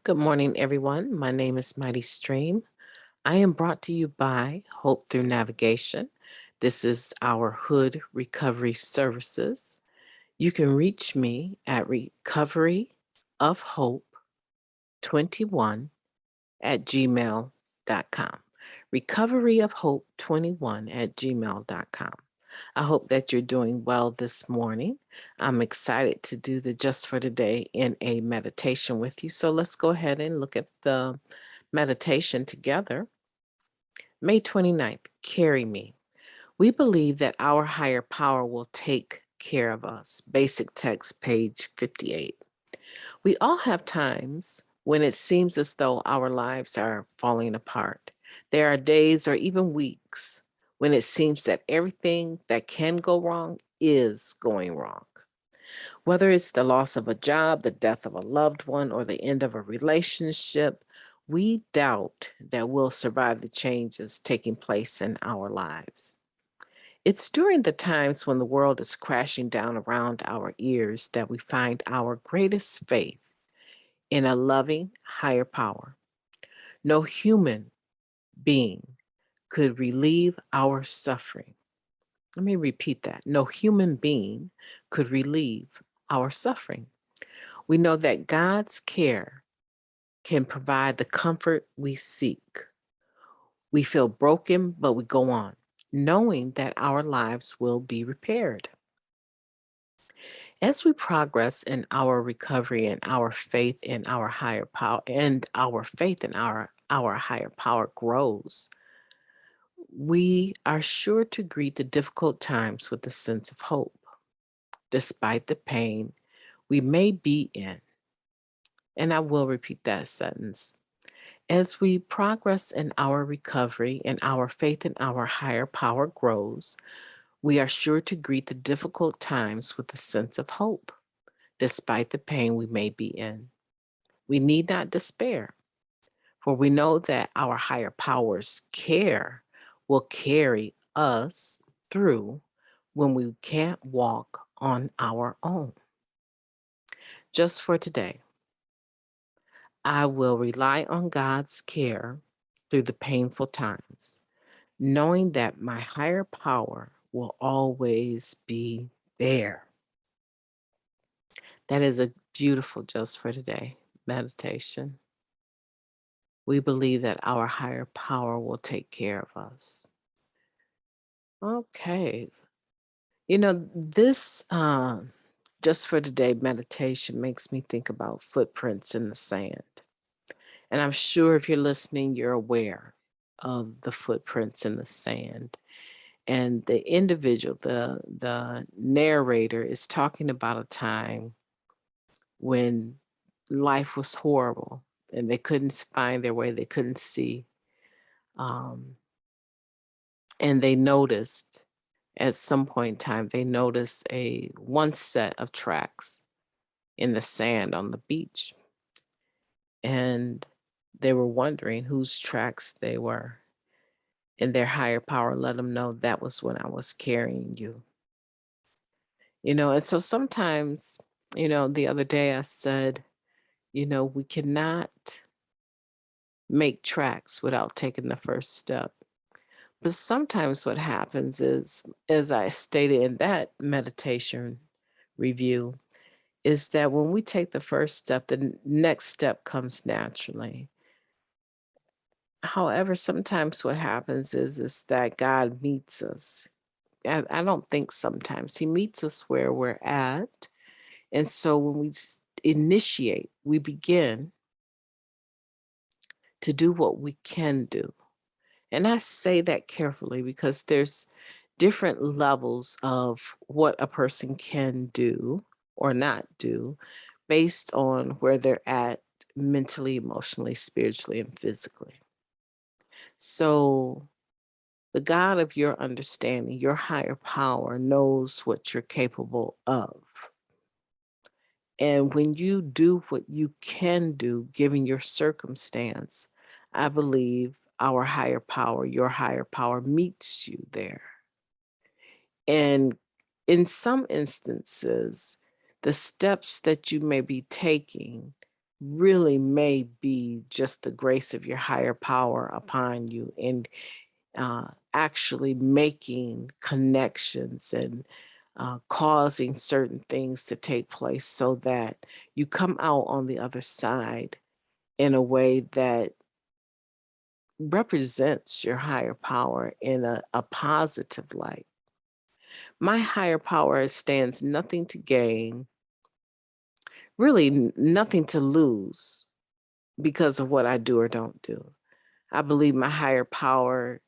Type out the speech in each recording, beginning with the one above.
Good morning, everyone. My name is MightyStream. I am brought to you by Hope Through Navigation. This is our Hood Recovery Services. You can reach me at Recovery of Hope 21 at gmail.com. Recovery of Hope 21 at gmail.com. I hope that you're doing well this morning. I'm excited to do the Just for Today in a meditation with you. So let's go ahead and look at the meditation together. May 29th, carry me. We believe that our higher power will take care of us. Basic text, page 58. We all have times when it seems as though our lives are falling apart. There are days or even weeks when it seems that everything that can go wrong is going wrong. Whether it's the loss of a job, the death of a loved one, or the end of a relationship, we doubt that we'll survive the changes taking place in our lives. It's during the times when the world is crashing down around our ears that we find our greatest faith in a loving higher power. No human being could relieve our suffering. Let me repeat that. No human being could relieve our suffering. We know that God's care can provide the comfort we seek. We feel broken, but we go on, knowing that our lives will be repaired. As we progress in our recovery and our faith in our higher power and our faith in our higher power grows, we are sure to greet the difficult times with a sense of hope, despite the pain we may be in. And I will repeat that sentence. As we progress in our recovery and our faith in our higher power grows, we are sure to greet the difficult times with a sense of hope, despite the pain we may be in. We need not despair, for we know that our higher power's care will carry us through when we can't walk on our own. Just for today, I will rely on God's care through the painful times, knowing that my higher power will always be there. That is a beautiful Just for Today meditation. We believe that our higher power will take care of us. Okay. This Just for Today meditation makes me think about footprints in the sand. And I'm sure if you're listening, you're aware of the footprints in the sand. And the individual, the narrator, is talking about a time when life was horrible and they couldn't find their way, they couldn't see. Um, and they noticed at some point in time, they noticed a one set of tracks in the sand on the beach. And they were wondering whose tracks they were. And their higher power let them know that was when I was carrying you. And so sometimes, the other day I said, we cannot make tracks without taking the first step. But sometimes what happens is, as I stated in that meditation review, is that when we take the first step, the next step comes naturally. However, sometimes what happens is that God meets us. I don't think sometimes. He meets us where we're at. And so when we initiate, we begin to do what we can do. And I say that carefully because there's different levels of what a person can do or not do based on where they're at mentally, emotionally, spiritually, and physically. So the God of your understanding, your higher power, knows what you're capable of. And when you do what you can do, given your circumstance, I believe our higher power, your higher power, meets you there. And in some instances, the steps that you may be taking really may be just the grace of your higher power upon you, and actually making connections and causing certain things to take place so that you come out on the other side in a way that represents your higher power in a positive light. My higher power stands nothing to gain, really nothing to lose because of what I do or don't do. I believe my higher power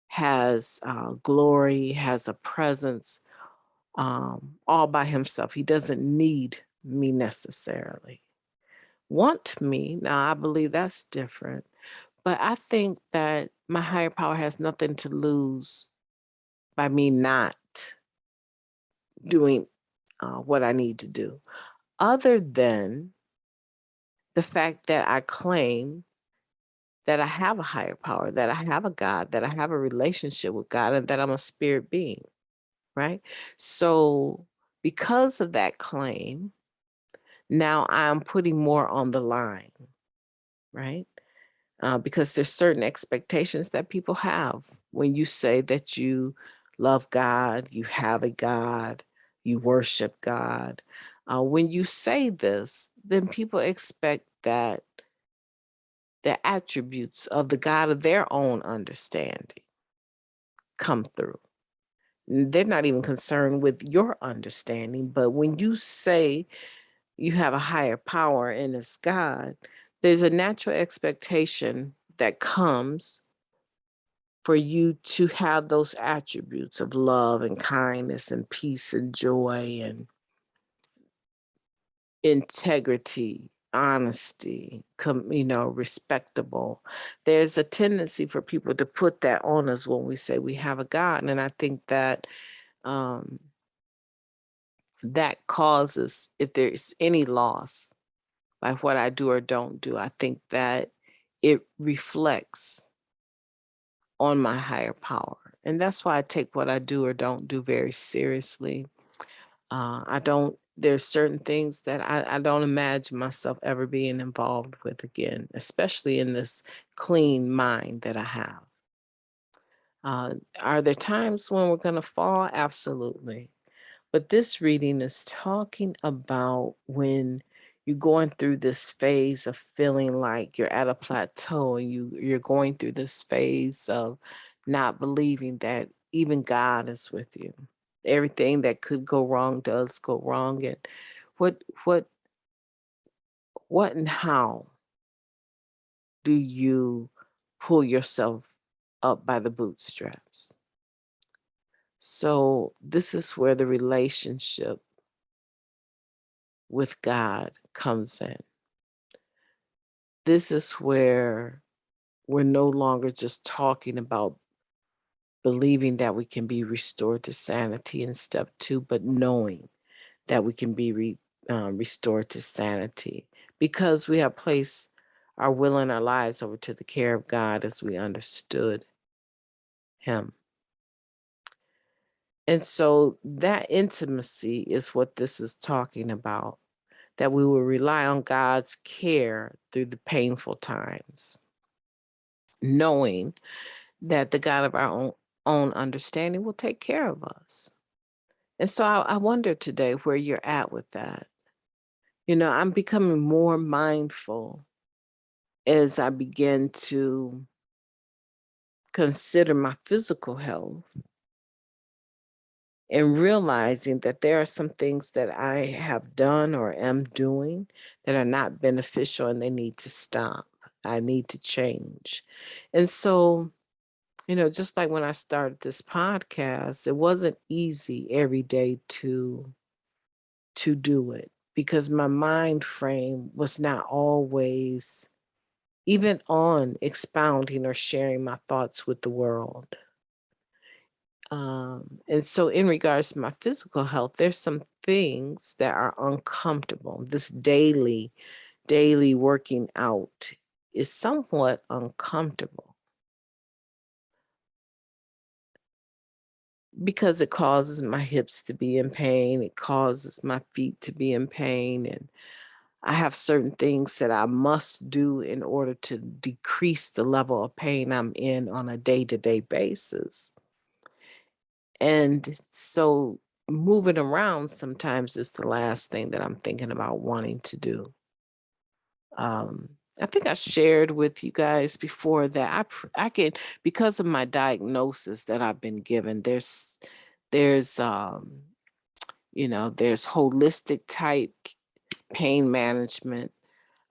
has glory, has a presence all by himself. He doesn't need me necessarily. Want me, now I believe that's different. But I think that my higher power has nothing to lose by me not doing what I need to do, other than the fact that I claim that I have a higher power, that I have a God, that I have a relationship with God, and that I'm a spirit being, right? So, because of that claim, now I'm putting more on the line, right? Because there's certain expectations that people have when you say that you love God, you have a God, you worship God. When you say this, then people expect that the attributes of the God of their own understanding come through. They're not even concerned with your understanding, but when you say you have a higher power and it's God, there's a natural expectation that comes for you to have those attributes of love and kindness and peace and joy and integrity, honesty, respectable. There's a tendency for people to put that on us when we say we have a God. And I think that um, that causes, if there's any loss by what I do or don't do, I think that it reflects on my higher power. And that's why I take what I do or don't do very seriously. There's certain things that I don't imagine myself ever being involved with again, especially in this clean mind that I have. Are there times when we're going to fall? Absolutely. But this reading is talking about when you're going through this phase of feeling like you're at a plateau and you're going through this phase of not believing that even God is with you. Everything that could go wrong does go wrong. And what what what and how do you pull yourself up by the bootstraps? So this is where the relationship with God comes in. This is where we're no longer just talking about believing that we can be restored to sanity in step 2, but knowing that we can be restored to sanity because we have placed our will and our lives over to the care of God as we understood him. And so that intimacy is what this is talking about, that we will rely on God's care through the painful times, knowing that the God of our own understanding will take care of us. And so I wonder today where you're at with that. I'm becoming more mindful as I begin to consider my physical health and realizing that there are some things that I have done or am doing that are not beneficial and they need to stop. I need to change. And so, just like when I started this podcast, it wasn't easy every day to do it because my mind frame was not always even on expounding or sharing my thoughts with the world. And so in regards to my physical health, there's some things that are uncomfortable. This daily working out is somewhat uncomfortable because it causes my hips to be in pain. It causes my feet to be in pain. And I have certain things that I must do in order to decrease the level of pain I'm in on a day-to-day basis. And so moving around sometimes is the last thing that I'm thinking about wanting to do. Um, I think I shared with you guys before that I can, because of my diagnosis that I've been given. There's there's holistic type pain management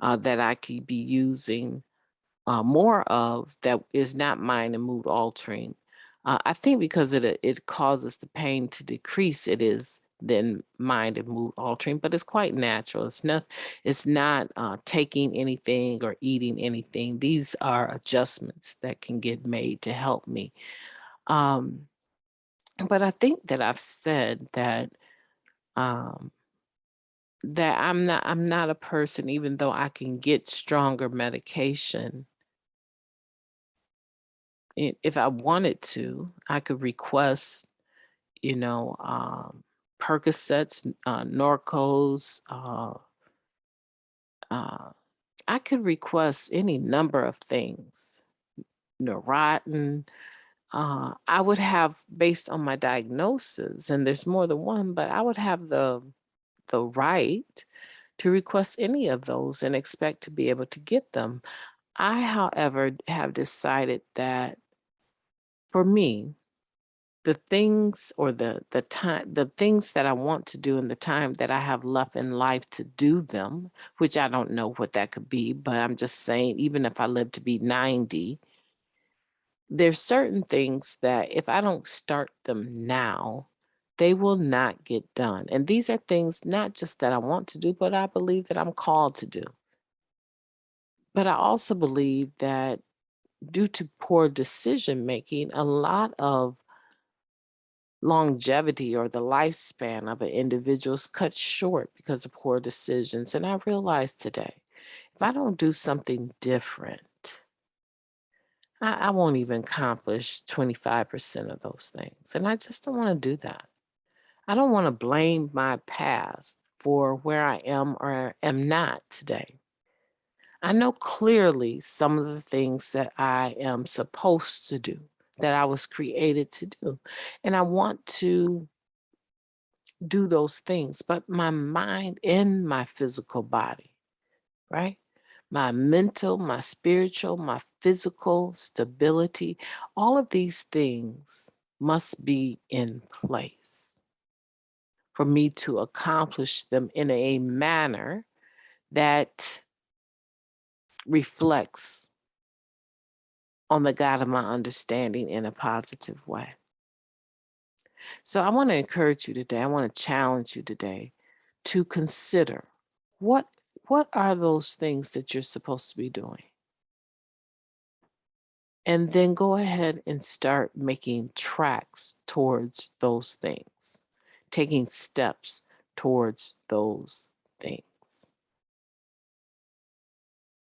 that I could be using more of that is not mind and mood altering. I think because it causes the pain to decrease, it is then mind and mood altering, but it's quite natural. It's not taking anything or eating anything. These are adjustments that can get made to help me. Um, but I think that I've said um, that I'm not a person, even though I can get stronger medication. If I wanted to, I could request, you know, Percocets, Norcos. Uh, I could request any number of things, Neurontin. I would have, based on my diagnosis, and there's more than one, but I would have the right to request any of those and expect to be able to get them. I, however, have decided that for me, the things or the time the things that I want to do and the time that I have left in life to do them, which I don't know what that could be, but I'm just saying, even if I live to be 90, there's certain things that if I don't start them now, they will not get done. And these are things not just that I want to do, but I believe that I'm called to do. But I also believe that due to poor decision making, a lot of longevity or the lifespan of an individual is cut short because of poor decisions. And I realize today, if I don't do something different, I won't even accomplish 25% of those things. And I just don't want to do that. I don't want to blame my past for where I am or am not today. I know clearly some of the things that I am supposed to do, that I was created to do. And I want to do those things, but my mind and my physical body, right? My mental, my spiritual, my physical stability, all of these things must be in place for me to accomplish them in a manner that reflects on the God of my understanding in a positive way. So I want to encourage you today. I want to challenge you today to consider what what are those things that you're supposed to be doing? And then go ahead and start making tracks towards those things, taking steps towards those things.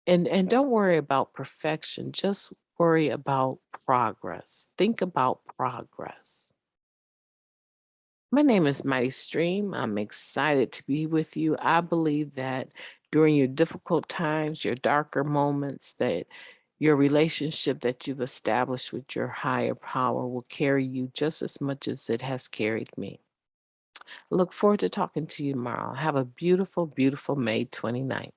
And don't worry about perfection, just worry about progress. Think about progress. My name is MightyStream. I'm excited to be with you. I believe that during your difficult times, your darker moments, that your relationship that you've established with your higher power will carry you just as much as it has carried me. I look forward to talking to you tomorrow. Have a beautiful, beautiful May 29th.